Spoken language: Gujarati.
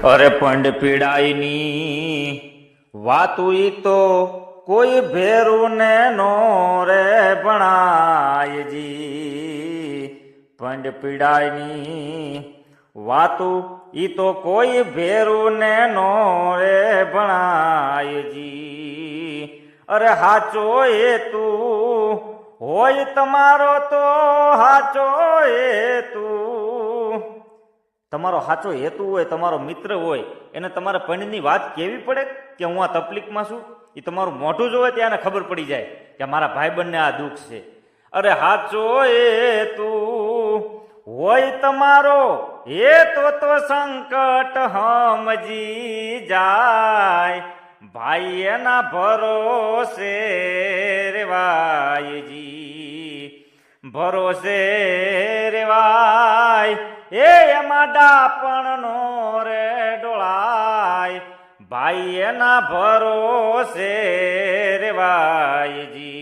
અરે પંડ પીડાઈની વાતું ઈ તો કોઈ ભેરું ને નો રે ભણાયજી. પંડ પીડાઈની વાતું ઈ તો કોઈ ભેરું ને નો રે ભણાયજી. અરે હાચો એ તું હોય તમારો તો હાચો એ તું, તમારો સાચો હેતુ હોય, તમારો મિત્ર હોય, એને તમારે પંડની વાત કેવી પડે કે હું આ તકલીફમાં છું. એ તમારું મોઢું જોવે ત્યાં ખબર પડી જાય કે મારા ભાઈબંધને આ દુઃખ છે. અરે સાચો હેતુ હોય તમારો એ તો સંકટ સમજી જાય. ભાઈ એના ભરોસે રેવાયજી, ભરોસે રેવાય એમાં ડાપણ નો રે ડોળાય. ભાઈ એના ભરોસે રેવાયજી.